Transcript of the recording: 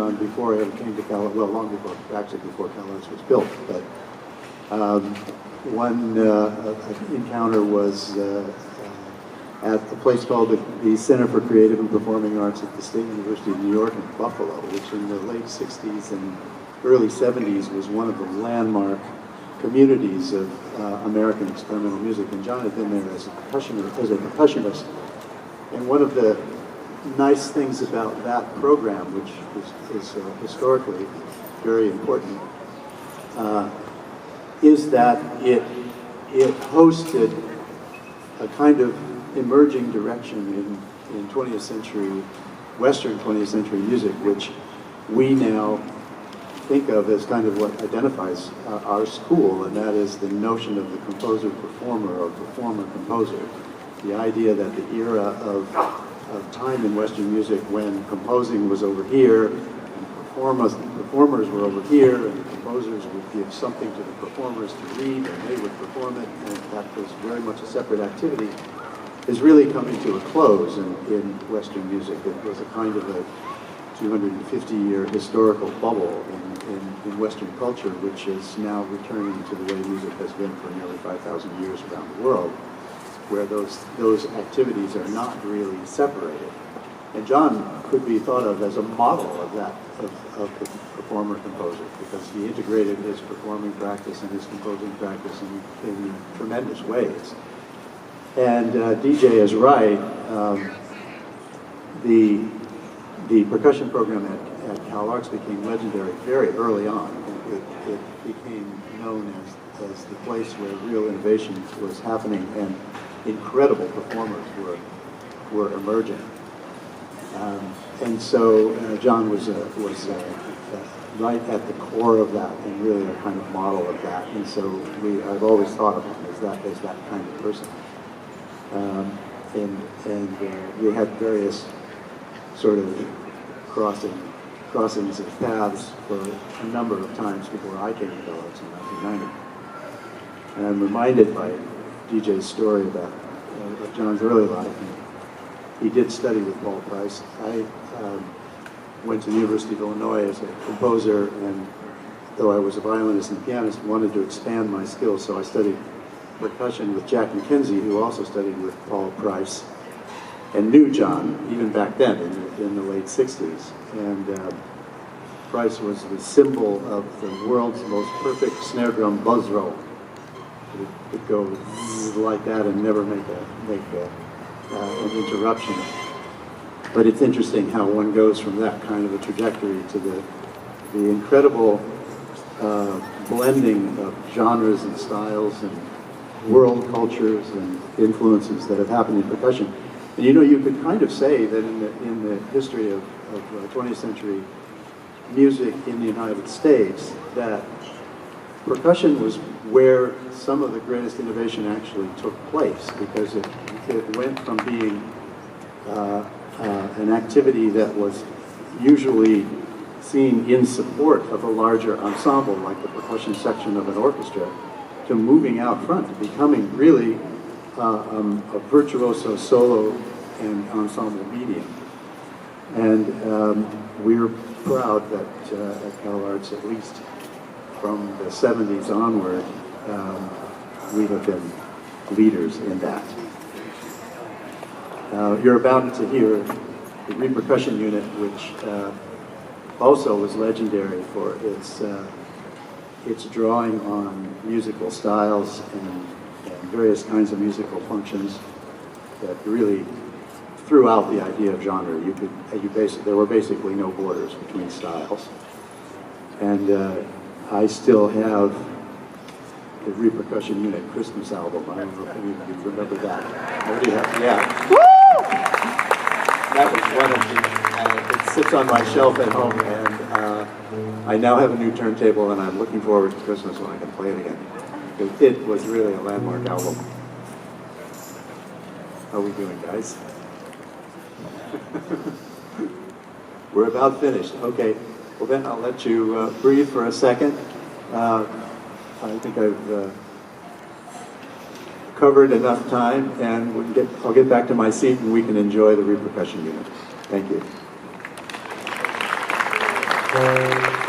John before I ever came to CalArts, well, long before, actually before CalArts was built, but one encounter was at a place called the Center for Creative and Performing Arts at the State University of New York in Buffalo, which in the late 60s and early 70s was one of the landmark communities of American experimental music. And John had been there as a percussionist. And one of the nice things about that program, which is historically very important, is that it hosted a kind of emerging direction in 20th century, Western 20th century music, which we now think of as kind of what identifies our school, and that is the notion of the composer-performer or performer-composer. The idea that the era of time in Western music when composing was over here, and performers were over here, and the composers would give something to the performers to read, and they would perform it, and that was very much a separate activity, is really coming to a close in Western music. It was a kind of a 250-year historical bubble in Western culture, which is now returning to the way music has been for nearly 5,000 years around the world, where those activities are not really separated. And John could be thought of as a model of that, of the performer-composer, because he integrated his performing practice and his composing practice in tremendous ways. And DJ is right. The percussion program at CalArts became legendary very early on. It became known as the place where real innovation was happening and incredible performers were emerging. And so John was right at the core of that and really a kind of model of that. And so I've always thought of him as that kind of person. And we had various sort of crossings of paths for a number of times before I came to CalArts in 1990. And I'm reminded by DJ's story about John's early life. And he did study with Paul Price. I went to the University of Illinois as a composer, and though I was a violinist and pianist, wanted to expand my skills, so I studied percussion with Jack McKenzie, who also studied with Paul Price, and knew John even back then in the late 60s. And Price was the symbol of the world's most perfect snare drum buzz roll. It would go like that and never make an interruption. But it's interesting how one goes from that kind of a trajectory to the incredible blending of genres and styles and world cultures and influences that have happened in percussion. And you know, you could kind of say that in the history of 20th century music in the United States, that percussion was where some of the greatest innovation actually took place, because it went from being an activity that was usually seen in support of a larger ensemble, like the percussion section of an orchestra, to moving out front, to becoming really a virtuoso solo and ensemble medium. And we're proud that at CalArts, at least from the 70s onward, we have been leaders in that. You're about to hear the repercussion unit, which also was legendary for its drawing on musical styles and various kinds of musical functions that really threw out the idea of genre. There were basically no borders between styles. And I still have the Repercussion Unit Christmas album. I don't know if any of you remember that. Nobody has? Yeah. Woo! That was one of the, it sits on my shelf at home, and I now have a new turntable, and I'm looking forward to Christmas when I can play it again. It was really a landmark album. How are we doing, guys? We're about finished. Okay. Well, then I'll let you breathe for a second. I think I've covered enough time, and I'll get back to my seat and we can enjoy the repercussion unit. Thank you. Thank you.